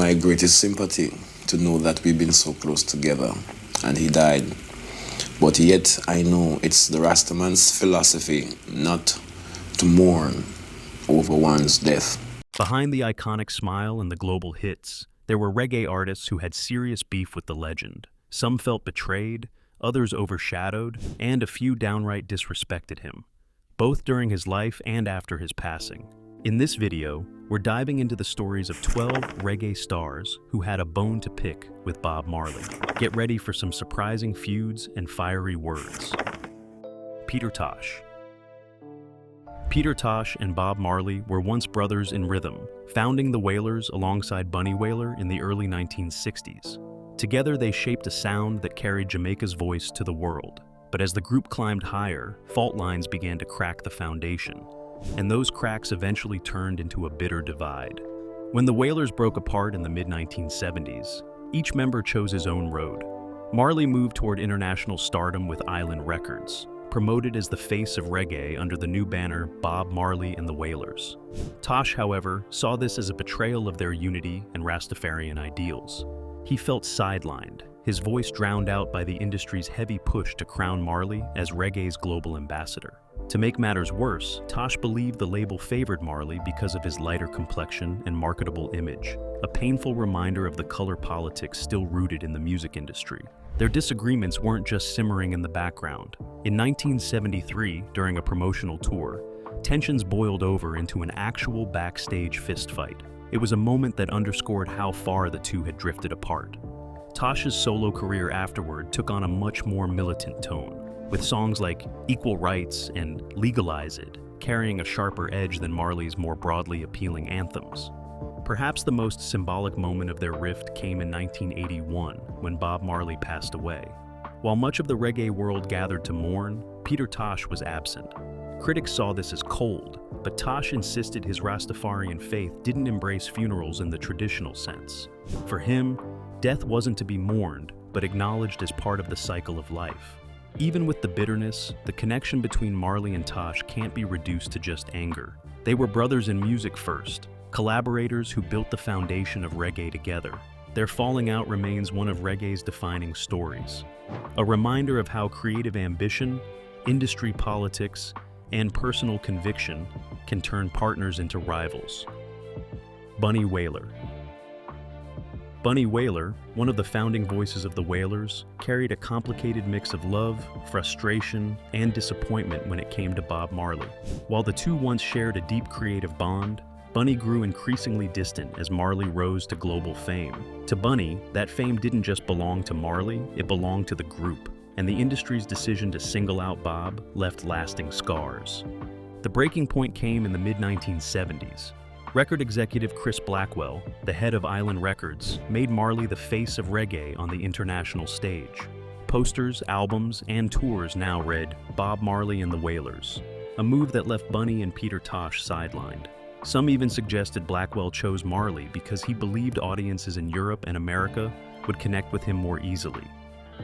my greatest sympathy to know that we've been so close together and he died. But yet I know it's the Rastaman's philosophy not to mourn over one's death. Behind the iconic smile and the global hits, there were reggae artists who had serious beef with the legend. Some felt betrayed, others overshadowed, and a few downright disrespected him, both during his life and after his passing. In this video, we're diving into the stories of 12 reggae stars who had a bone to pick with Bob Marley. Get ready for some surprising feuds and fiery words. Peter Tosh. Peter Tosh and Bob Marley were once brothers in rhythm, founding the Wailers alongside Bunny Wailer in the early 1960s. Together they shaped a sound that carried Jamaica's voice to the world. But as the group climbed higher, fault lines began to crack the foundation, and those cracks eventually turned into a bitter divide. When the Wailers broke apart in the mid-1970s, each member chose his own road. Marley moved toward international stardom with Island Records, promoted as the face of reggae under the new banner Bob Marley and the Wailers. Tosh, however, saw this as a betrayal of their unity and Rastafarian ideals. He felt sidelined, his voice drowned out by the industry's heavy push to crown Marley as reggae's global ambassador. To make matters worse, Tosh believed the label favored Marley because of his lighter complexion and marketable image, a painful reminder of the color politics still rooted in the music industry. Their disagreements weren't just simmering in the background. In 1973, during a promotional tour, tensions boiled over into an actual backstage fistfight. It was a moment that underscored how far the two had drifted apart. Tosh's solo career afterward took on a much more militant tone, with songs like Equal Rights and Legalize It carrying a sharper edge than Marley's more broadly appealing anthems. Perhaps the most symbolic moment of their rift came in 1981, when Bob Marley passed away. While much of the reggae world gathered to mourn, Peter Tosh was absent. Critics saw this as cold, but Tosh insisted his Rastafarian faith didn't embrace funerals in the traditional sense. For him, death wasn't to be mourned, but acknowledged as part of the cycle of life. Even with the bitterness, the connection between Marley and Tosh can't be reduced to just anger. They were brothers in music first, collaborators who built the foundation of reggae together. Their falling out remains one of reggae's defining stories, a reminder of how creative ambition, industry politics, and personal conviction can turn partners into rivals. Bunny Wailer. Bunny Wailer, one of the founding voices of the Wailers, carried a complicated mix of love, frustration, and disappointment when it came to Bob Marley. While the two once shared a deep creative bond, Bunny grew increasingly distant as Marley rose to global fame. To Bunny, that fame didn't just belong to Marley, it belonged to the group, and the industry's decision to single out Bob left lasting scars. The breaking point came in the mid-1970s. Record executive Chris Blackwell, the head of Island Records, made Marley the face of reggae on the international stage. Posters, albums, and tours now read Bob Marley and the Wailers, a move that left Bunny and Peter Tosh sidelined. Some even suggested Blackwell chose Marley because he believed audiences in Europe and America would connect with him more easily.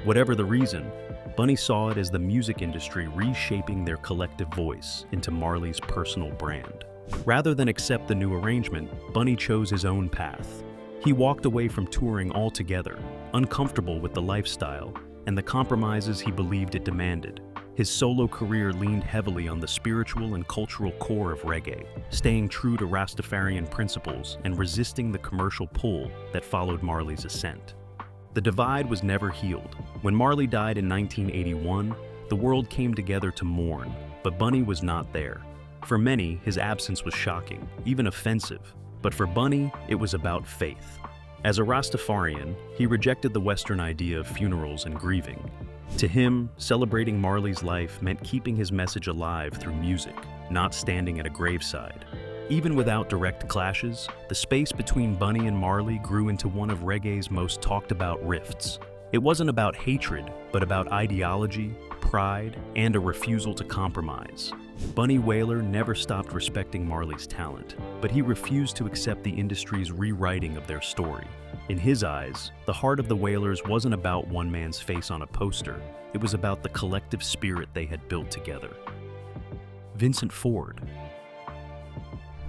Whatever the reason, Bunny saw it as the music industry reshaping their collective voice into Marley's personal brand. Rather than accept the new arrangement, Bunny chose his own path. He walked away from touring altogether, uncomfortable with the lifestyle and the compromises he believed it demanded. His solo career leaned heavily on the spiritual and cultural core of reggae, staying true to Rastafarian principles and resisting the commercial pull that followed Marley's ascent. The divide was never healed. When Marley died in 1981, the world came together to mourn, but Bunny was not there. For many, his absence was shocking, even offensive, but for Bunny, it was about faith. As a Rastafarian, he rejected the Western idea of funerals and grieving. To him, celebrating Marley's life meant keeping his message alive through music, not standing at a graveside. Even without direct clashes, the space between Bunny and Marley grew into one of reggae's most talked about rifts. It wasn't about hatred, but about ideology, pride, and a refusal to compromise. Bunny Wailer never stopped respecting Marley's talent, but he refused to accept the industry's rewriting of their story. In his eyes, the heart of the Wailers wasn't about one man's face on a poster, it was about the collective spirit they had built together. Vincent Ford.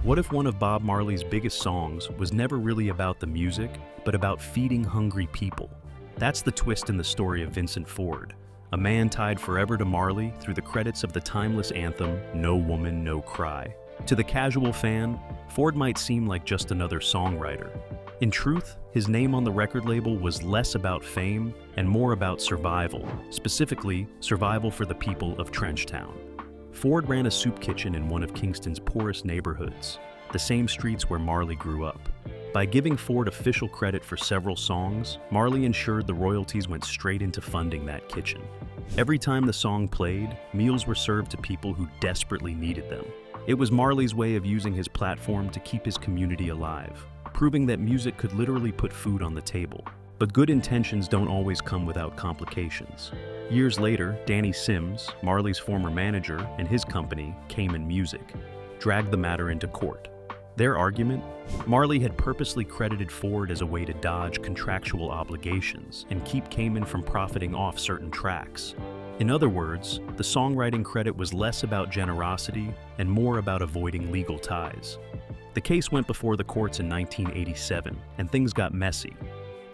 What if one of Bob Marley's biggest songs was never really about the music, but about feeding hungry people? That's the twist in the story of Vincent Ford, a man tied forever to Marley through the credits of the timeless anthem, No Woman, No Cry. To the casual fan, Ford might seem like just another songwriter. In truth, his name on the record label was less about fame and more about survival, specifically survival for the people of Trenchtown. Ford ran a soup kitchen in one of Kingston's poorest neighborhoods, the same streets where Marley grew up. By giving Ford official credit for several songs, Marley ensured the royalties went straight into funding that kitchen. Every time the song played, meals were served to people who desperately needed them. It was Marley's way of using his platform to keep his community alive, proving that music could literally put food on the table. But good intentions don't always come without complications. Years later, Danny Sims, Marley's former manager, and his company, Cayman Music, dragged the matter into court. Their argument? Marley had purposely credited Ford as a way to dodge contractual obligations and keep Cayman from profiting off certain tracks. In other words, the songwriting credit was less about generosity and more about avoiding legal ties. The case went before the courts in 1987, and things got messy.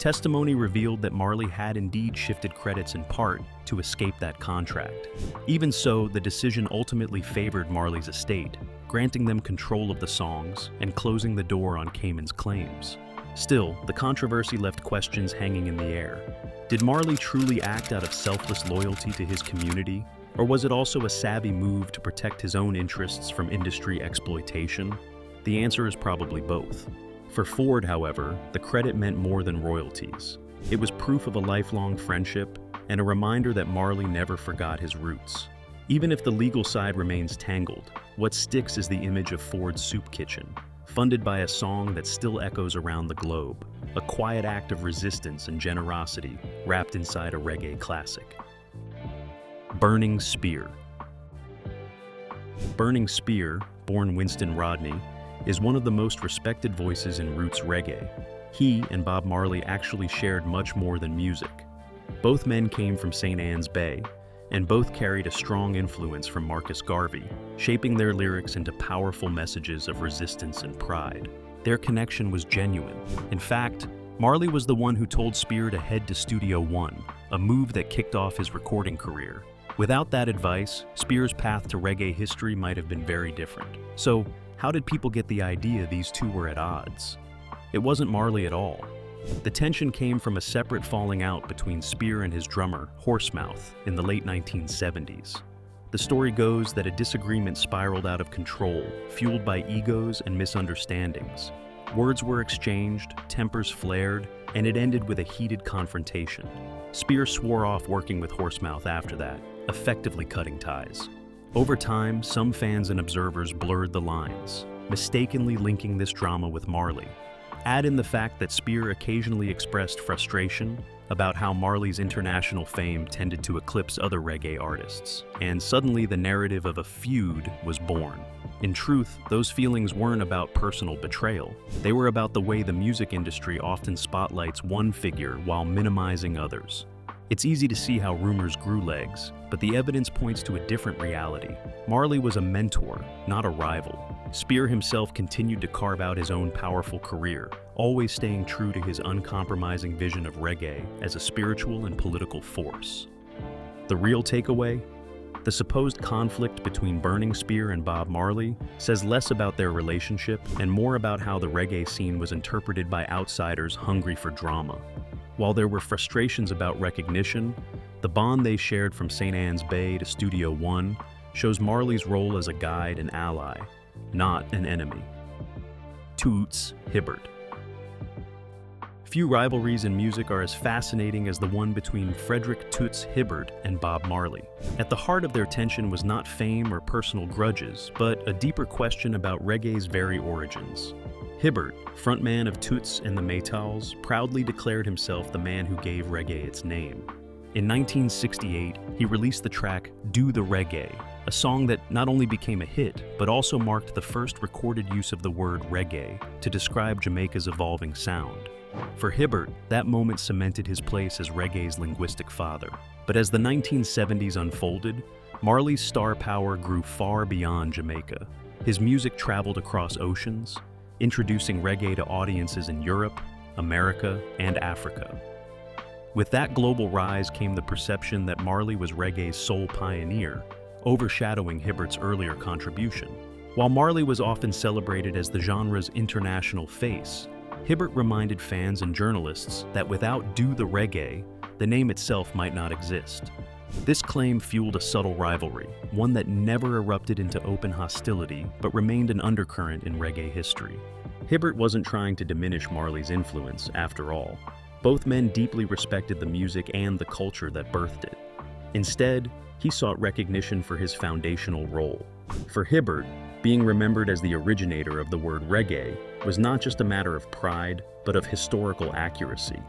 Testimony revealed that Marley had indeed shifted credits in part to escape that contract. Even so, the decision ultimately favored Marley's estate, granting them control of the songs and closing the door on Cayman's claims. Still, the controversy left questions hanging in the air. Did Marley truly act out of selfless loyalty to his community, or was it also a savvy move to protect his own interests from industry exploitation? The answer is probably both. For Ford, however, the credit meant more than royalties. It was proof of a lifelong friendship and a reminder that Marley never forgot his roots. Even if the legal side remains tangled, what sticks is the image of Ford's soup kitchen, funded by a song that still echoes around the globe, a quiet act of resistance and generosity wrapped inside a reggae classic. Burning Spear. Burning Spear, born Winston Rodney, is one of the most respected voices in roots reggae. He and Bob Marley actually shared much more than music. Both men came from St. Ann's Bay, and both carried a strong influence from Marcus Garvey, shaping their lyrics into powerful messages of resistance and pride. Their connection was genuine. In fact, Marley was the one who told Spear to head to Studio One, a move that kicked off his recording career. Without that advice, Spear's path to reggae history might have been very different. So, how did people get the idea these two were at odds? It wasn't Marley at all. The tension came from a separate falling out between Spear and his drummer, Horsemouth, in the late 1970s. The story goes that a disagreement spiraled out of control, fueled by egos and misunderstandings. Words were exchanged, tempers flared, and it ended with a heated confrontation. Spear swore off working with Horsemouth after that, effectively cutting ties. Over time, some fans and observers blurred the lines, mistakenly linking this drama with Marley. Add in the fact that Spear occasionally expressed frustration about how Marley's international fame tended to eclipse other reggae artists, and suddenly the narrative of a feud was born. In truth, those feelings weren't about personal betrayal. They were about the way the music industry often spotlights one figure while minimizing others. It's easy to see how rumors grew legs, but the evidence points to a different reality. Marley was a mentor, not a rival. Spear himself continued to carve out his own powerful career, always staying true to his uncompromising vision of reggae as a spiritual and political force. The real takeaway? The supposed conflict between Burning Spear and Bob Marley says less about their relationship and more about how the reggae scene was interpreted by outsiders hungry for drama. While there were frustrations about recognition, the bond they shared from St. Ann's Bay to Studio One shows Marley's role as a guide and ally, not an enemy. Toots Hibbert. Few rivalries in music are as fascinating as the one between Frederick Toots Hibbert and Bob Marley. At the heart of their tension was not fame or personal grudges, but a deeper question about reggae's very origins. Hibbert, frontman of Toots and the Maytals, proudly declared himself the man who gave reggae its name. In 1968, he released the track Do the Reggae, a song that not only became a hit, but also marked the first recorded use of the word reggae to describe Jamaica's evolving sound. For Hibbert, that moment cemented his place as reggae's linguistic father. But as the 1970s unfolded, Marley's star power grew far beyond Jamaica. His music traveled across oceans, introducing reggae to audiences in Europe, America, and Africa. With that global rise came the perception that Marley was reggae's sole pioneer, overshadowing Hibbert's earlier contribution. While Marley was often celebrated as the genre's international face, Hibbert reminded fans and journalists that without Do the Reggae, the name itself might not exist. This claim fueled a subtle rivalry, one that never erupted into open hostility but remained an undercurrent in reggae history. Hibbert wasn't trying to diminish Marley's influence, after all. Both men deeply respected the music and the culture that birthed it. Instead, he sought recognition for his foundational role. For Hibbert, being remembered as the originator of the word reggae was not just a matter of pride, but of historical accuracy.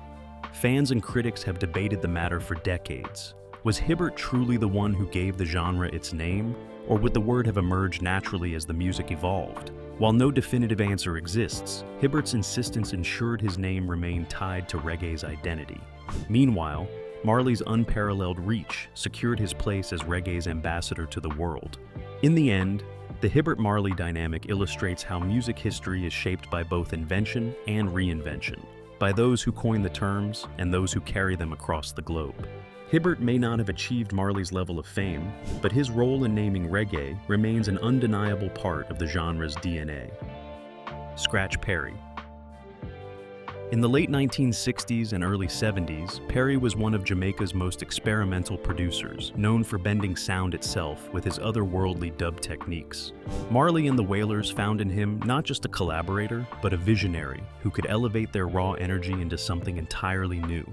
Fans and critics have debated the matter for decades. Was Hibbert truly the one who gave the genre its name, or would the word have emerged naturally as the music evolved? While no definitive answer exists, Hibbert's insistence ensured his name remained tied to reggae's identity. Meanwhile, Marley's unparalleled reach secured his place as reggae's ambassador to the world. In the end, the Hibbert-Marley dynamic illustrates how music history is shaped by both invention and reinvention, by those who coin the terms and those who carry them across the globe. Hibbert may not have achieved Marley's level of fame, but his role in naming reggae remains an undeniable part of the genre's DNA. Scratch Perry. In the late 1960s and early 70s, Perry was one of Jamaica's most experimental producers, known for bending sound itself with his otherworldly dub techniques. Marley and the Wailers found in him not just a collaborator, but a visionary who could elevate their raw energy into something entirely new.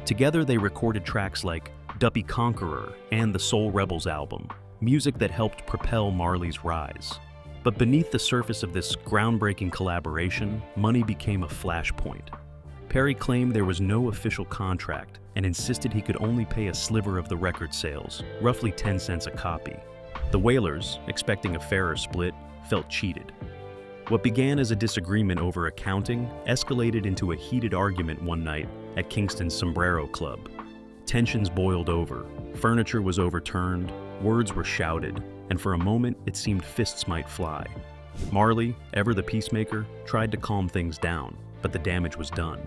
Together they recorded tracks like Duppy Conqueror and the Soul Rebels album, music that helped propel Marley's rise. But beneath the surface of this groundbreaking collaboration, money became a flashpoint. Perry claimed there was no official contract and insisted he could only pay a sliver of the record sales, roughly 10 cents a copy. The Wailers, expecting a fairer split, felt cheated. What began as a disagreement over accounting escalated into a heated argument one night at Kingston's Sombrero Club. Tensions boiled over, furniture was overturned, words were shouted, and for a moment it seemed fists might fly. Marley, ever the peacemaker, tried to calm things down, but the damage was done.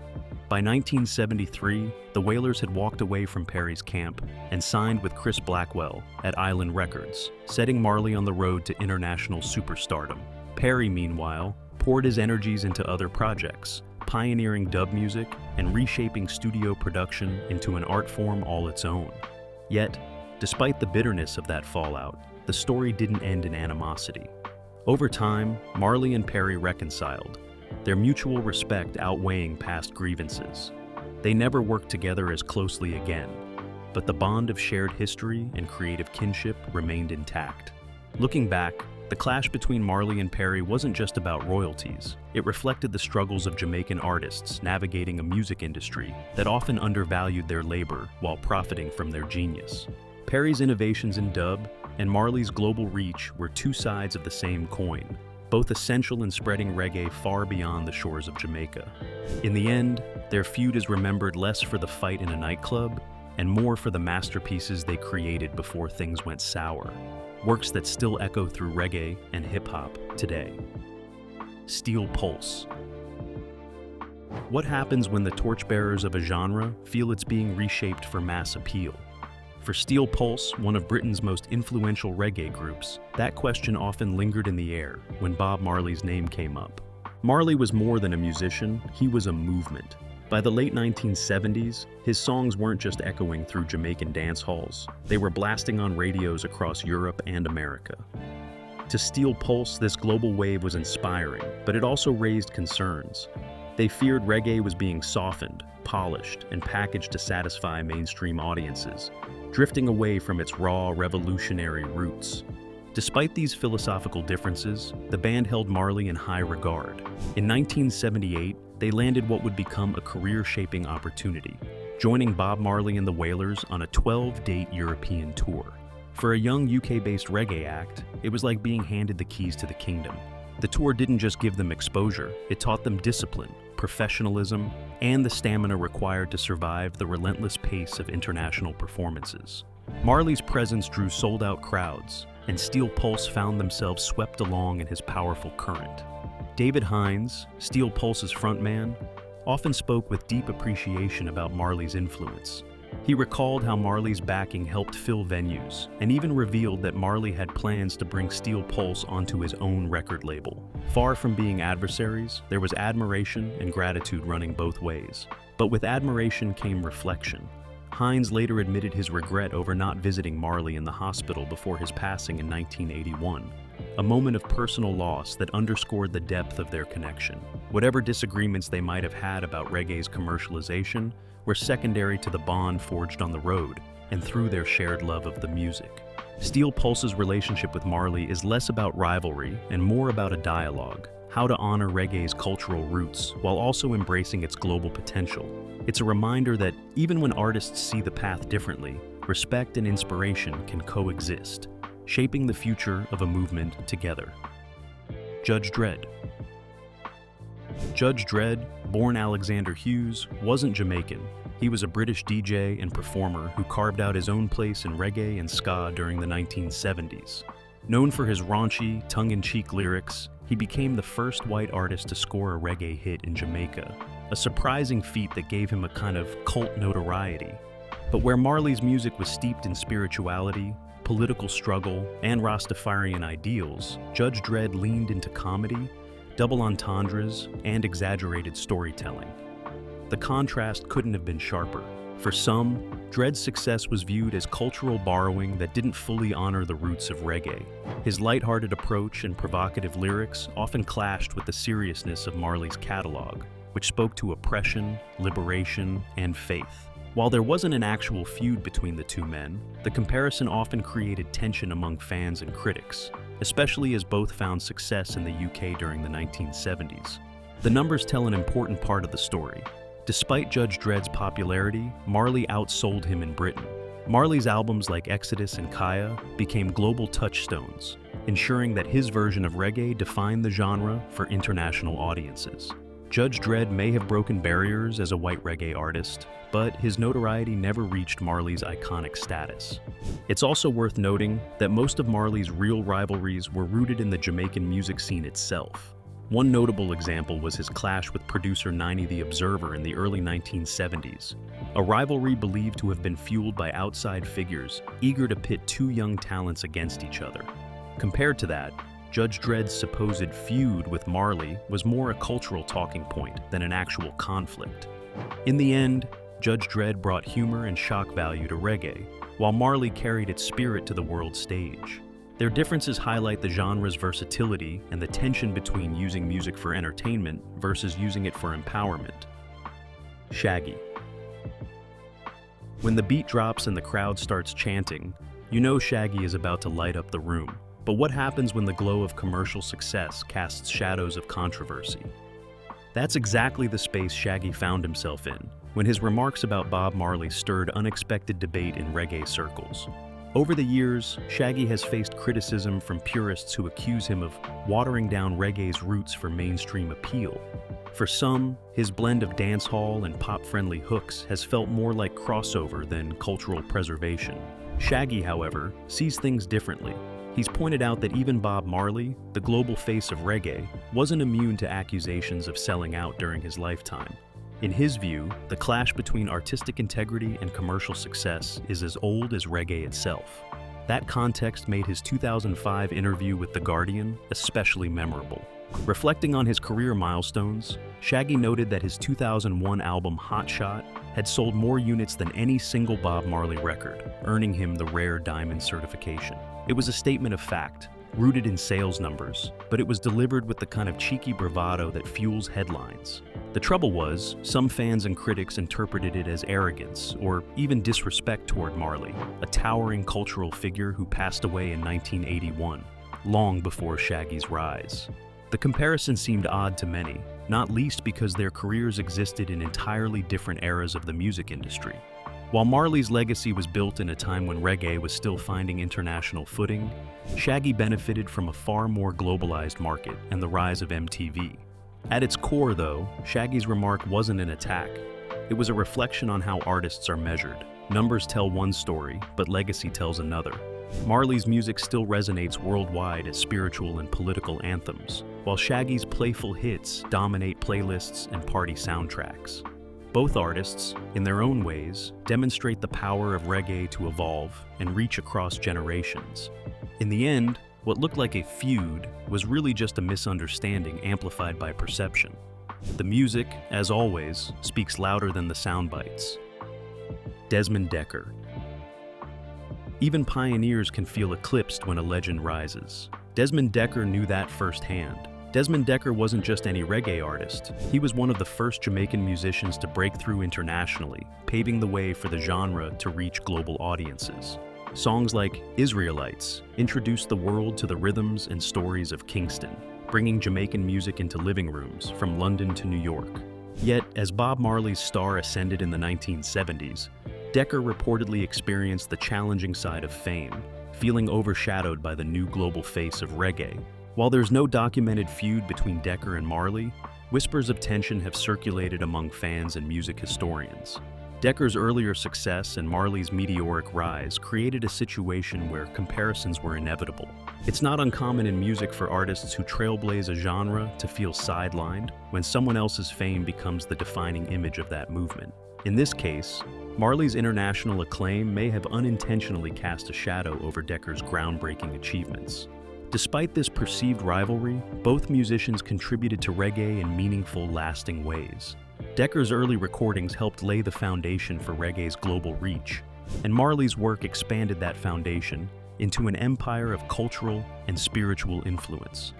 By 1973, the Wailers had walked away from Perry's camp and signed with Chris Blackwell at Island Records, setting Marley on the road to international superstardom. Perry, meanwhile, poured his energies into other projects, pioneering dub music and reshaping studio production into an art form all its own. Yet, despite the bitterness of that fallout, the story didn't end in animosity. Over time, Marley and Perry reconciled, their mutual respect outweighing past grievances. They never worked together as closely again, but the bond of shared history and creative kinship remained intact. Looking back, the clash between Marley and Perry wasn't just about royalties. It reflected the struggles of Jamaican artists navigating a music industry that often undervalued their labor while profiting from their genius. Perry's innovations in dub and Marley's global reach were two sides of the same coin, both essential in spreading reggae far beyond the shores of Jamaica. In the end, their feud is remembered less for the fight in a nightclub and more for the masterpieces they created before things went sour. Works that still echo through reggae and hip-hop today. Steel Pulse. What happens when the torchbearers of a genre feel it's being reshaped for mass appeal? For Steel Pulse, one of Britain's most influential reggae groups, that question often lingered in the air when Bob Marley's name came up. Marley was more than a musician, he was a movement. By the late 1970s, his songs weren't just echoing through Jamaican dance halls, they were blasting on radios across Europe and America. To Steel Pulse, this global wave was inspiring, but it also raised concerns. They feared reggae was being softened, polished, and packaged to satisfy mainstream audiences, drifting away from its raw, revolutionary roots. Despite these philosophical differences, the band held Marley in high regard. In 1978, they landed what would become a career-shaping opportunity, joining Bob Marley and the Wailers on a 12-date European tour. For a young UK-based reggae act, it was like being handed the keys to the kingdom. The tour didn't just give them exposure, it taught them discipline, professionalism, and the stamina required to survive the relentless pace of international performances. Marley's presence drew sold-out crowds, and Steel Pulse found themselves swept along in his powerful current. David Hines, Steel Pulse's frontman, often spoke with deep appreciation about Marley's influence. He recalled how Marley's backing helped fill venues, and even revealed that Marley had plans to bring Steel Pulse onto his own record label. Far from being adversaries, there was admiration and gratitude running both ways. But with admiration came reflection. Hines later admitted his regret over not visiting Marley in the hospital before his passing in 1981, a moment of personal loss that underscored the depth of their connection. Whatever disagreements they might have had about reggae's commercialization were secondary to the bond forged on the road and through their shared love of the music. Steel Pulse's relationship with Marley is less about rivalry and more about a dialogue, how to honor reggae's cultural roots while also embracing its global potential. It's a reminder that even when artists see the path differently, respect and inspiration can coexist, shaping the future of a movement together. Judge Dredd. Judge Dredd, born Alexander Hughes, wasn't Jamaican. He was a British DJ and performer who carved out his own place in reggae and ska during the 1970s. Known for his raunchy, tongue-in-cheek lyrics, he became the first white artist to score a reggae hit in Jamaica, a surprising feat that gave him a kind of cult notoriety. But where Marley's music was steeped in spirituality, political struggle, and Rastafarian ideals, Judge Dredd leaned into comedy, double entendres, and exaggerated storytelling. The contrast couldn't have been sharper. For some, Dredd's success was viewed as cultural borrowing that didn't fully honor the roots of reggae. His lighthearted approach and provocative lyrics often clashed with the seriousness of Marley's catalog, which spoke to oppression, liberation, and faith. While there wasn't an actual feud between the two men, the comparison often created tension among fans and critics, especially as both found success in the UK during the 1970s. The numbers tell an important part of the story. Despite Judge Dredd's popularity, Marley outsold him in Britain. Marley's albums like Exodus and Kaya became global touchstones, ensuring that his version of reggae defined the genre for international audiences. Judge Dredd may have broken barriers as a white reggae artist, but his notoriety never reached Marley's iconic status. It's also worth noting that most of Marley's real rivalries were rooted in the Jamaican music scene itself. One notable example was his clash with producer 90 The Observer in the early 1970s, a rivalry believed to have been fueled by outside figures eager to pit two young talents against each other. Compared to that, Judge Dredd's supposed feud with Marley was more a cultural talking point than an actual conflict. In the end, Judge Dredd brought humor and shock value to reggae, while Marley carried its spirit to the world stage. Their differences highlight the genre's versatility and the tension between using music for entertainment versus using it for empowerment. Shaggy. When the beat drops and the crowd starts chanting, you know Shaggy is about to light up the room. But what happens when the glow of commercial success casts shadows of controversy? That's exactly the space Shaggy found himself in, when his remarks about Bob Marley stirred unexpected debate in reggae circles. Over the years, Shaggy has faced criticism from purists who accuse him of watering down reggae's roots for mainstream appeal. For some, his blend of dancehall and pop-friendly hooks has felt more like crossover than cultural preservation. Shaggy, however, sees things differently. He's pointed out that even Bob Marley, the global face of reggae, wasn't immune to accusations of selling out during his lifetime. In his view, the clash between artistic integrity and commercial success is as old as reggae itself. That context made his 2005 interview with The Guardian especially memorable. Reflecting on his career milestones, Shaggy noted that his 2001 album Hot Shot had sold more units than any single Bob Marley record, earning him the rare diamond certification. It was a statement of fact, rooted in sales numbers, but it was delivered with the kind of cheeky bravado that fuels headlines. The trouble was, some fans and critics interpreted it as arrogance or even disrespect toward Marley, a towering cultural figure who passed away in 1981, long before Shaggy's rise. The comparison seemed odd to many, not least because their careers existed in entirely different eras of the music industry. While Marley's legacy was built in a time when reggae was still finding international footing, Shaggy benefited from a far more globalized market and the rise of MTV. At its core, though, Shaggy's remark wasn't an attack. It was a reflection on how artists are measured. Numbers tell one story, but legacy tells another. Marley's music still resonates worldwide as spiritual and political anthems, while Shaggy's playful hits dominate playlists and party soundtracks. Both artists, in their own ways, demonstrate the power of reggae to evolve and reach across generations. In the end, what looked like a feud was really just a misunderstanding amplified by perception. The music, as always, speaks louder than the sound bites. Desmond Dekker. Even pioneers can feel eclipsed when a legend rises. Desmond Dekker knew that firsthand. Desmond Dekker wasn't just any reggae artist. He was one of the first Jamaican musicians to break through internationally, paving the way for the genre to reach global audiences. Songs like Israelites introduced the world to the rhythms and stories of Kingston, bringing Jamaican music into living rooms from London to New York. Yet, as Bob Marley's star ascended in the 1970s, Dekker reportedly experienced the challenging side of fame, feeling overshadowed by the new global face of reggae. While there's no documented feud between Dekker and Marley, whispers of tension have circulated among fans and music historians. Dekker's earlier success and Marley's meteoric rise created a situation where comparisons were inevitable. It's not uncommon in music for artists who trailblaze a genre to feel sidelined when someone else's fame becomes the defining image of that movement. In this case, Marley's international acclaim may have unintentionally cast a shadow over Dekker's groundbreaking achievements. Despite this perceived rivalry, both musicians contributed to reggae in meaningful, lasting ways. Dekker's early recordings helped lay the foundation for reggae's global reach, and Marley's work expanded that foundation into an empire of cultural and spiritual influence.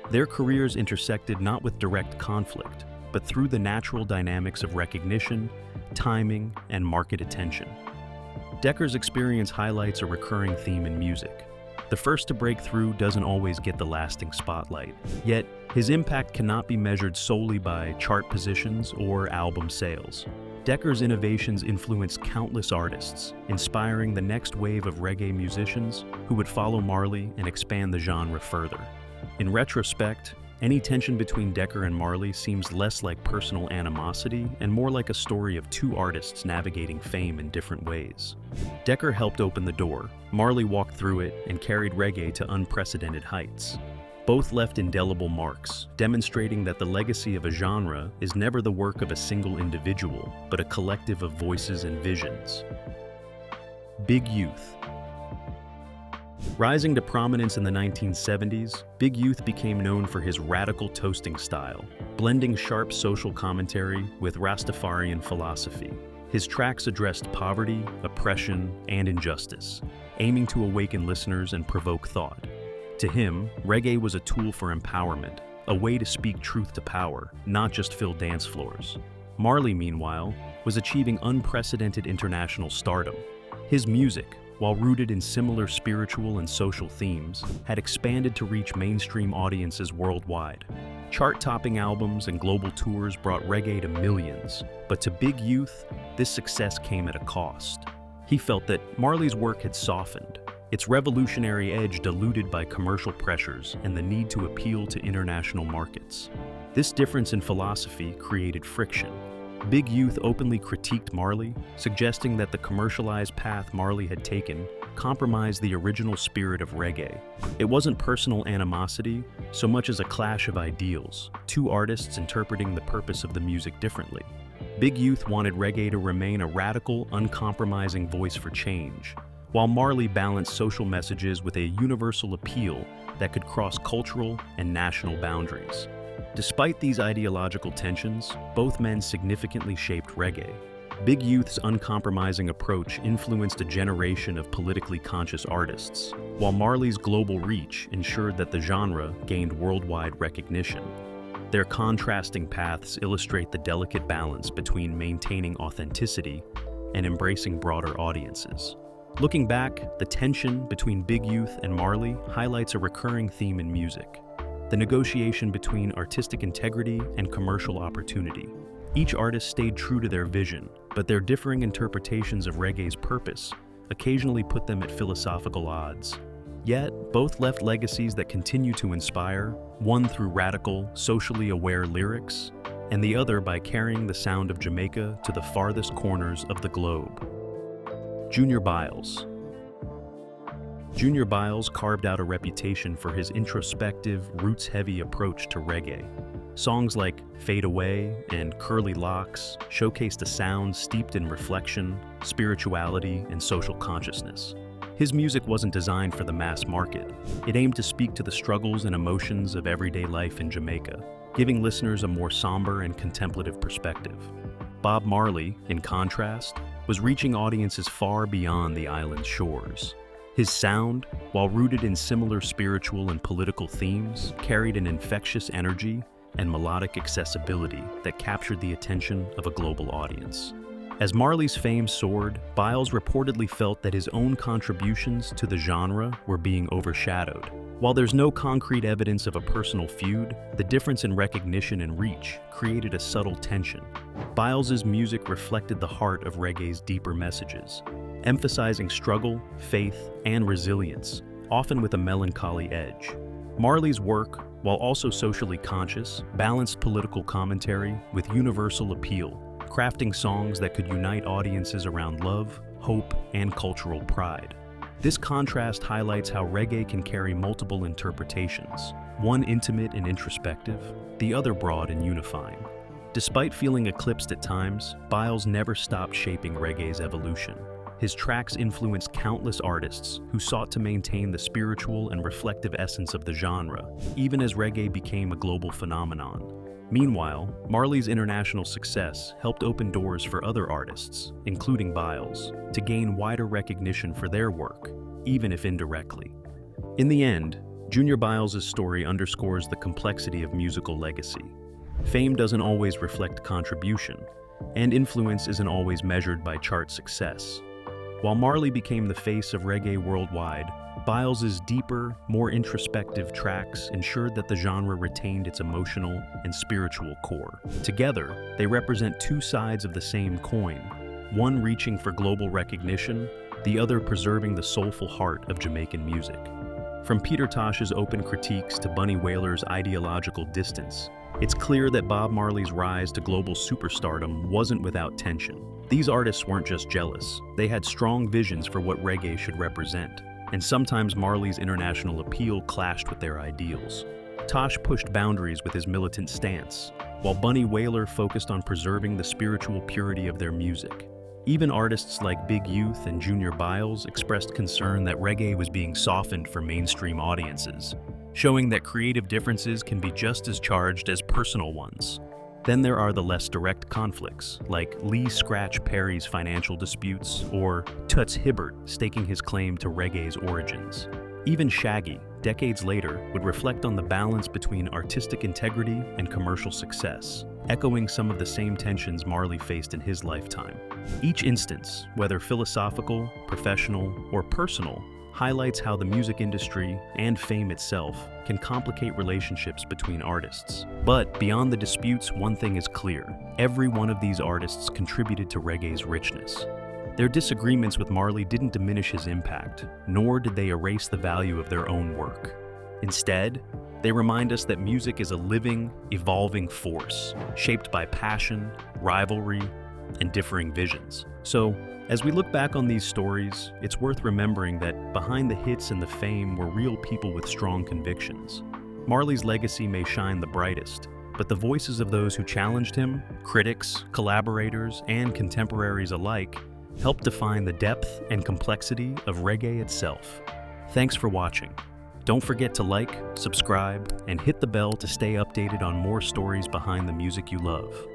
Their careers intersected not with direct conflict, but through the natural dynamics of recognition, timing, and market attention. Dekker's experience highlights a recurring theme in music. The first to break through doesn't always get the lasting spotlight, yet his impact cannot be measured solely by chart positions or album sales. Dekker's innovations influenced countless artists, inspiring the next wave of reggae musicians who would follow Marley and expand the genre further. In retrospect, any tension between Dekker and Marley seems less like personal animosity and more like a story of two artists navigating fame in different ways. Dekker helped open the door, Marley walked through it and carried reggae to unprecedented heights. Both left indelible marks, demonstrating that the legacy of a genre is never the work of a single individual, but a collective of voices and visions. Big Youth. Rising to prominence in the 1970s, Big Youth became known for his radical toasting style, blending sharp social commentary with Rastafarian philosophy. His tracks addressed poverty, oppression, and injustice, aiming to awaken listeners and provoke thought. To him, reggae was a tool for empowerment, a way to speak truth to power, not just fill dance floors. Marley, meanwhile, was achieving unprecedented international stardom. His music, while rooted in similar spiritual and social themes, had expanded to reach mainstream audiences worldwide. Chart-topping albums and global tours brought reggae to millions, but to Big Youth, this success came at a cost. He felt that Marley's work had softened, its revolutionary edge diluted by commercial pressures and the need to appeal to international markets. This difference in philosophy created friction. Big Youth openly critiqued Marley, suggesting that the commercialized path Marley had taken compromised the original spirit of reggae. It wasn't personal animosity so much as a clash of ideals, two artists interpreting the purpose of the music differently. Big Youth wanted reggae to remain a radical, uncompromising voice for change, while Marley balanced social messages with a universal appeal that could cross cultural and national boundaries. Despite these ideological tensions, both men significantly shaped reggae. Big Youth's uncompromising approach influenced a generation of politically conscious artists, while Marley's global reach ensured that the genre gained worldwide recognition. Their contrasting paths illustrate the delicate balance between maintaining authenticity and embracing broader audiences. Looking back, the tension between Big Youth and Marley highlights a recurring theme in music: the negotiation between artistic integrity and commercial opportunity. Each artist stayed true to their vision, but their differing interpretations of reggae's purpose occasionally put them at philosophical odds. Yet, both left legacies that continue to inspire, one through radical, socially aware lyrics, and the other by carrying the sound of Jamaica to the farthest corners of the globe. Junior Byles. Junior Byles carved out a reputation for his introspective, roots-heavy approach to reggae. Songs like Fade Away and Curly Locks showcased a sound steeped in reflection, spirituality, and social consciousness. His music wasn't designed for the mass market. It aimed to speak to the struggles and emotions of everyday life in Jamaica, giving listeners a more somber and contemplative perspective. Bob Marley, in contrast, was reaching audiences far beyond the island's shores. His sound, while rooted in similar spiritual and political themes, carried an infectious energy and melodic accessibility that captured the attention of a global audience. As Marley's fame soared, Byles reportedly felt that his own contributions to the genre were being overshadowed. While there's no concrete evidence of a personal feud, the difference in recognition and reach created a subtle tension. Byles's music reflected the heart of reggae's deeper messages, emphasizing struggle, faith, and resilience, often with a melancholy edge. Marley's work, while also socially conscious, balanced political commentary with universal appeal, crafting songs that could unite audiences around love, hope, and cultural pride. This contrast highlights how reggae can carry multiple interpretations, one intimate and introspective, the other broad and unifying. Despite feeling eclipsed at times, Byles never stopped shaping reggae's evolution. His tracks influenced countless artists who sought to maintain the spiritual and reflective essence of the genre, even as reggae became a global phenomenon. Meanwhile, Marley's international success helped open doors for other artists, including Byles, to gain wider recognition for their work, even if indirectly. In the end, Junior Byles' story underscores the complexity of musical legacy. Fame doesn't always reflect contribution, and influence isn't always measured by chart success. While Marley became the face of reggae worldwide, Byles' deeper, more introspective tracks ensured that the genre retained its emotional and spiritual core. Together, they represent two sides of the same coin, one reaching for global recognition, the other preserving the soulful heart of Jamaican music. From Peter Tosh's open critiques to Bunny Wailer's ideological distance, it's clear that Bob Marley's rise to global superstardom wasn't without tension. These artists weren't just jealous, they had strong visions for what reggae should represent. And sometimes Marley's international appeal clashed with their ideals. Tosh pushed boundaries with his militant stance, while Bunny Wailer focused on preserving the spiritual purity of their music. Even artists like Big Youth and Junior Byles expressed concern that reggae was being softened for mainstream audiences, showing that creative differences can be just as charged as personal ones. Then there are the less direct conflicts, like Lee Scratch Perry's financial disputes or Toots Hibbert staking his claim to reggae's origins. Even Shaggy, decades later, would reflect on the balance between artistic integrity and commercial success, echoing some of the same tensions Marley faced in his lifetime. Each instance, whether philosophical, professional, or personal, highlights how the music industry and fame itself can complicate relationships between artists. But beyond the disputes, one thing is clear. Every one of these artists contributed to reggae's richness. Their disagreements with Marley didn't diminish his impact, nor did they erase the value of their own work. Instead, they remind us that music is a living, evolving force, shaped by passion, rivalry, and differing visions. So, as we look back on these stories, it's worth remembering that behind the hits and the fame were real people with strong convictions. Marley's legacy may shine the brightest, but the voices of those who challenged him, critics, collaborators, and contemporaries alike, helped define the depth and complexity of reggae itself. Thanks for watching. Don't forget to like, subscribe, and hit the bell to stay updated on more stories behind the music you love.